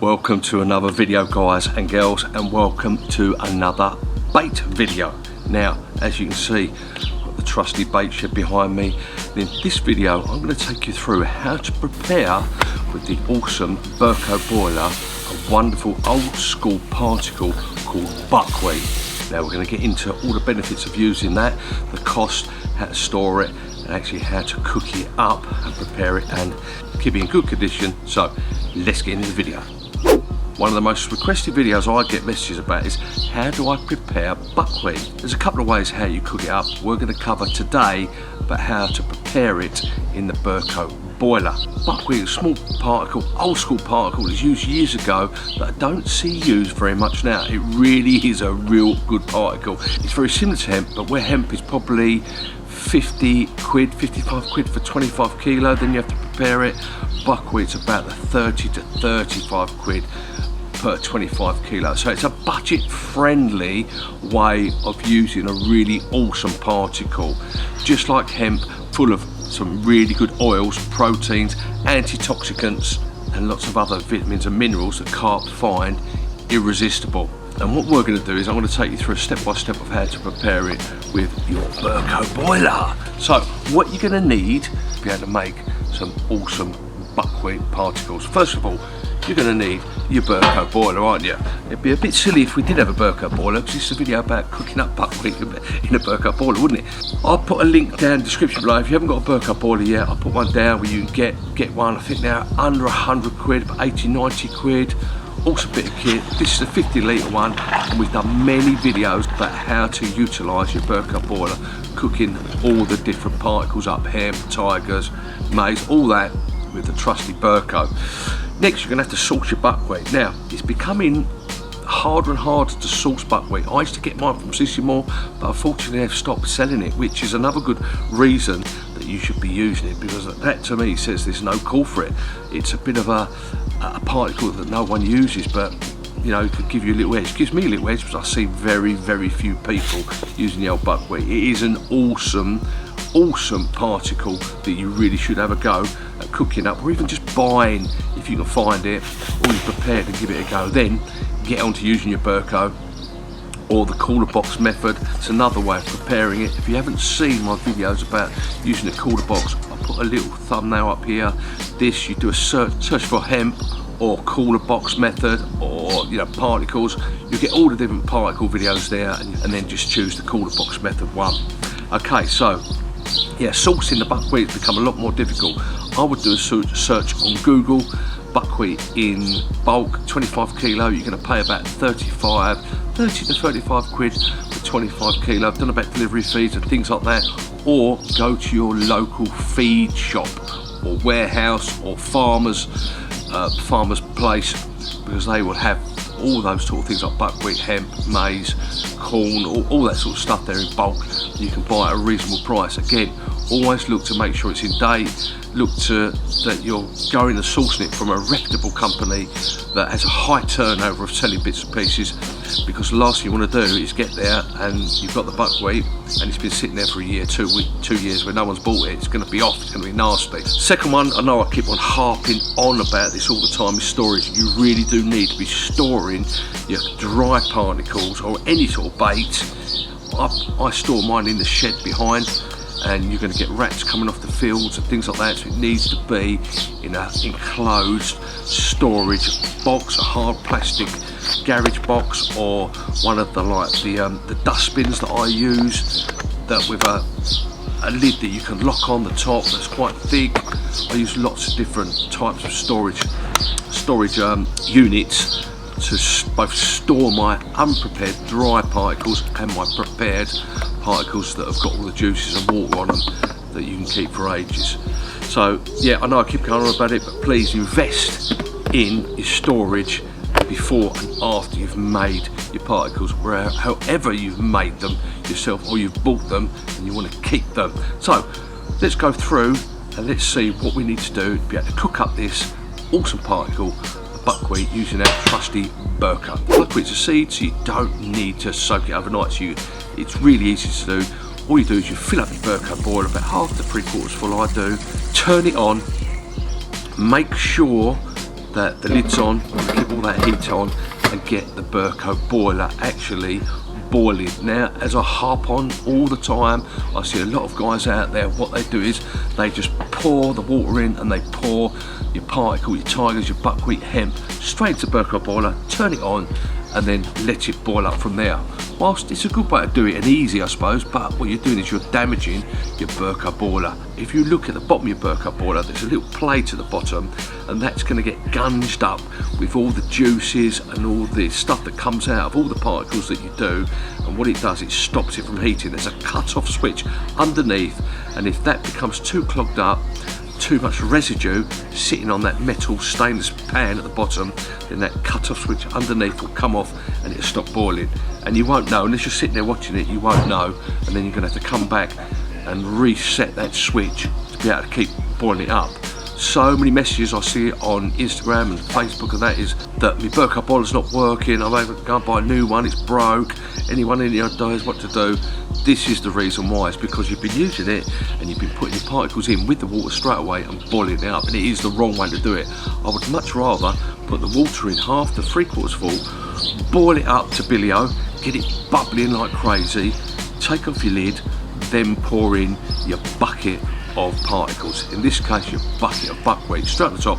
Welcome to another video, guys and girls, and welcome to another bait video. Now, as you can see, I've got the trusty bait shed behind me. And in this video, I'm going to take you through how to prepare with the awesome Burco boiler a wonderful old school particle called buckwheat. Now we're going to get into all the benefits of using that, the cost, how to store it, and actually how to cook it up and prepare it and keep it in good condition. So let's get into the video. One of the most requested videos I get messages about is how do I prepare buckwheat? There's a couple of ways how you cook it up. We're going to cover today about how to prepare it in the Burco boiler. Buckwheat is a small particle, old school particle, was used years ago that I don't see used very much now. It really is a real good particle. It's very similar to hemp, but where hemp is probably 50 quid, 55 quid for 25 kilo, then you have to prepare it. Buckwheat's about the 30 to 35 quid per 25 kilo. So it's a budget friendly way of using a really awesome particle. Just like hemp, full of some really good oils, proteins, antioxidants, and lots of other vitamins and minerals that carp find irresistible. And what we're going to do is I'm going to take you through a step-by-step of how to prepare it with your Burco boiler. So what you're going to need to be able to make some awesome buckwheat particles. First of all, you're going to need your Burco boiler, aren't you? It'd be a bit silly if we did have a Burco boiler, because it's a video about cooking up buckwheat in a Burco boiler, wouldn't it? I'll put a link down in the description below. If you haven't got a Burco boiler yet, I'll put one down where you can get one. I think now under 100 quid, but 80, 90 quid. Awesome bit of kit. This is a 50 litre one, and we've done many videos about how to utilise your Burco boiler, cooking all the different particles up, hemp, tigers, maize, all that with the trusty Burco. Next, you're going to have to source your buckwheat. Now, it's becoming harder and harder to source buckwheat. I used to get mine from Sissimore, but unfortunately they've stopped selling it, which is another good reason that you should be using it, because that to me says there's no call for it. It's a bit of a particle that no one uses, but you know, it could give you a little edge. It gives me a little edge, because I see very, very few people using the old buckwheat. It is an awesome particle that you really should have a go at cooking up, or even just buying if you can find it, or you're prepared to give it a go. Then get on to using your Burco or the cooler box method. It's another way of preparing it. If you haven't seen my videos about using the cooler box, I'll put a little thumbnail up here. This, you do a search for hemp or cooler box method, or you know, particles. You get all the different particle videos there, and then just choose the cooler box method one. Okay, so yeah, sourcing the buckwheat has become a lot more difficult. I would do a search on Google, buckwheat in bulk, 25 kilo. You're going to pay about 30 to 35 quid for 25 kilo. I've done about delivery fees and things like that. Or go to your local feed shop or warehouse or farmer's place, because they will have all those sort of things like buckwheat, hemp, maize, corn, all that sort of stuff there in bulk. You can buy at a reasonable price. Again, always look to make sure it's in date. Look to that you're going and sourcing it from a reputable company that has a high turnover of selling bits and pieces, because the last thing you want to do is get there and you've got the buckwheat and it's been sitting there for a year, 2 years where no one's bought it. It's going to be off, it's going to be nasty. Second one, I know I keep on harping on about this all the time, is storage. You really do need to be storing your dry particles or any sort of bait. I store mine in the shed behind, and you're going to get rats coming off the fields and things like that, so it needs to be in an enclosed storage box, a hard plastic garage box, or one of the dustbins that I use, that with a lid that you can lock on the top that's quite thick. I use lots of different types of storage units to both store my unprepared dry particles and my prepared particles that have got all the juices and water on them that you can keep for ages. So yeah, I know I keep going on about it, but please invest in your storage before and after you've made your particles, however you've made them yourself or you've bought them and you want to keep them. So let's go through and let's see what we need to do to be able to cook up this awesome particle buckwheat using our trusty Burco. Buckwheat's a seed, so you don't need to soak it overnight. So it's really easy to do. All you do is you fill up your Burco boiler about half to 3/4 full. I do. Turn it on. Make sure the lid's on, keep all that heat on, and get the Burco boiler actually boiling. Now, as I harp on all the time, I see a lot of guys out there, what they do is they just pour the water in and they pour your particle, your tigers, your buckwheat, hemp straight to Burco boiler, turn it on, and then let it boil up from there. Whilst it's a good way to do it and easy, I suppose, but what you're doing is you're damaging your Burco boiler. If you look at the bottom of your Burco boiler, there's a little plate at the bottom, and that's going to get gunged up with all the juices and all the stuff that comes out of all the particles that you do. And what it does, it stops it from heating. There's a cut-off switch underneath, and if that becomes too clogged up, too much residue sitting on that metal stainless pan at the bottom, then that cut-off switch underneath will come off and it'll stop boiling. And you won't know, unless you're sitting there watching it, you won't know, and then you're going to have to come back and reset that switch to be able to keep boiling it up. So many messages I see on Instagram and Facebook and that is that my Burco boiler's not working, I'm able to go and buy a new one, it's broke, anyone in here knows what to do. This is the reason why. It's because you've been using it and you've been putting your particles in with the water straight away and boiling it up, and it is the wrong way to do it. I would much rather put the water in half to 3/4 full, boil it up to billy-o, get it bubbling like crazy, take off your lid, then pour in your bucket of particles. In this case, your bucket of buckwheat straight at the top,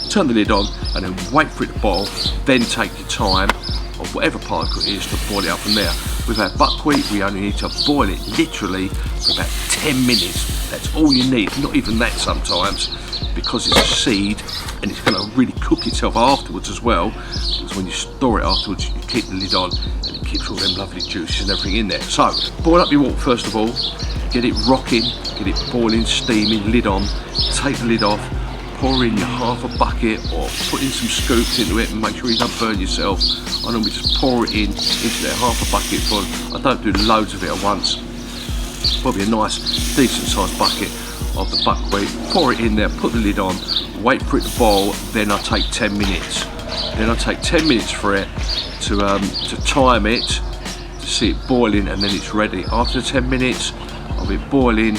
turn the lid on and then wait for it to boil, then take your time of whatever particle it is to boil it up from there. With our buckwheat, we only need to boil it literally for about 10 minutes. That's all you need, not even that sometimes, because it's a seed and it's going to really cook itself afterwards as well. Because when you store it afterwards, you keep the lid on and it keeps all them lovely juices and everything in there. So, boil up your water first of all, get it rocking, get it boiling, steaming, lid on, take the lid off, pour in your half a bucket or put in some scoops into it and make sure you don't burn yourself. I normally just pour it into there, half a bucket full. I don't do loads of it at once. Probably a nice, decent sized bucket of the buckwheat. Pour it in there, put the lid on, wait for it to boil, then I take 10 minutes. Then I take 10 minutes for it to time it, to see it boiling, and then it's ready. After 10 minutes of it boiling,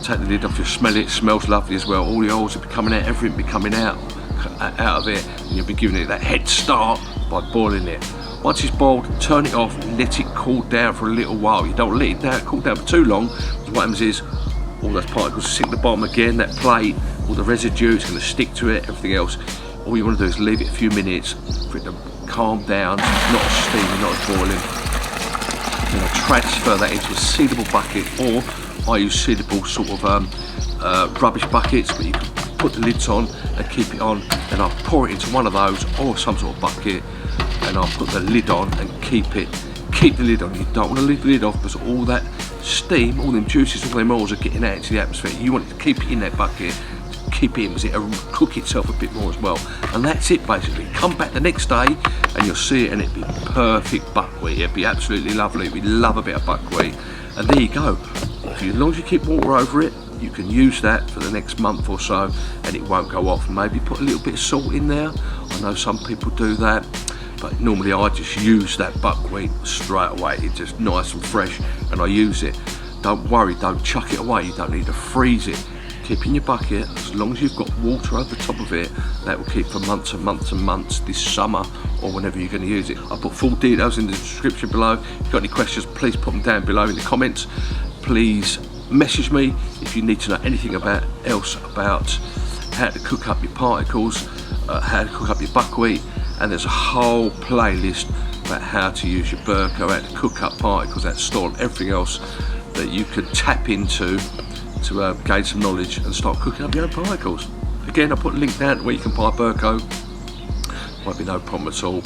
take the lid off, you smell it, smells lovely as well. All the oils will be coming out, everything will be coming out of it, and you'll be giving it that head start by boiling it. Once it's boiled, turn it off, let it cool down for a little while. You don't let it cool down for too long, because what happens is all those particles sink to the bottom again, that plate, all the residue, it's going to stick to it, everything else. All you want to do is leave it a few minutes for it to calm down, not as steamy, not as boiling. Then I transfer that into a sealable bucket, or I use sealable sort of rubbish buckets, but you can put the lids on and keep it on, and I'll pour it into one of those or some sort of bucket, and I'll put the lid on and keep the lid on. You don't want to leave the lid off because all that steam, all them juices, all them oils are getting out into the atmosphere. You want it to keep it in that bucket, keep it in because it'll cook itself a bit more as well. And that's it basically. Come back the next day and you'll see it, and it'll be perfect buckwheat. It'll be absolutely lovely. We love a bit of buckwheat. And there you go. As long as you keep water over it, you can use that for the next month or so and it won't go off. Maybe put a little bit of salt in there. I know some people do that, but normally I just use that buckwheat straight away. It's just nice and fresh and I use it. Don't worry, don't chuck it away. You don't need to freeze it. Keep in your bucket, as long as you've got water over the top of it, that will keep for months and months and months this summer or whenever you're going to use it. I'll put full details in the description below. If you've got any questions, please put them down below in the comments. Please message me if you need to know anything else about how to cook up your particles, how to cook up your buckwheat, and there's a whole playlist about how to use your Burco, how to cook up particles, how to store them, everything else that you could tap into to gain some knowledge and start cooking up your own particles. Again, I'll put a link down to where you can buy Burco. Won't be no problem at all.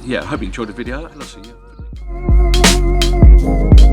Yeah, I hope you enjoyed the video and I'll see you.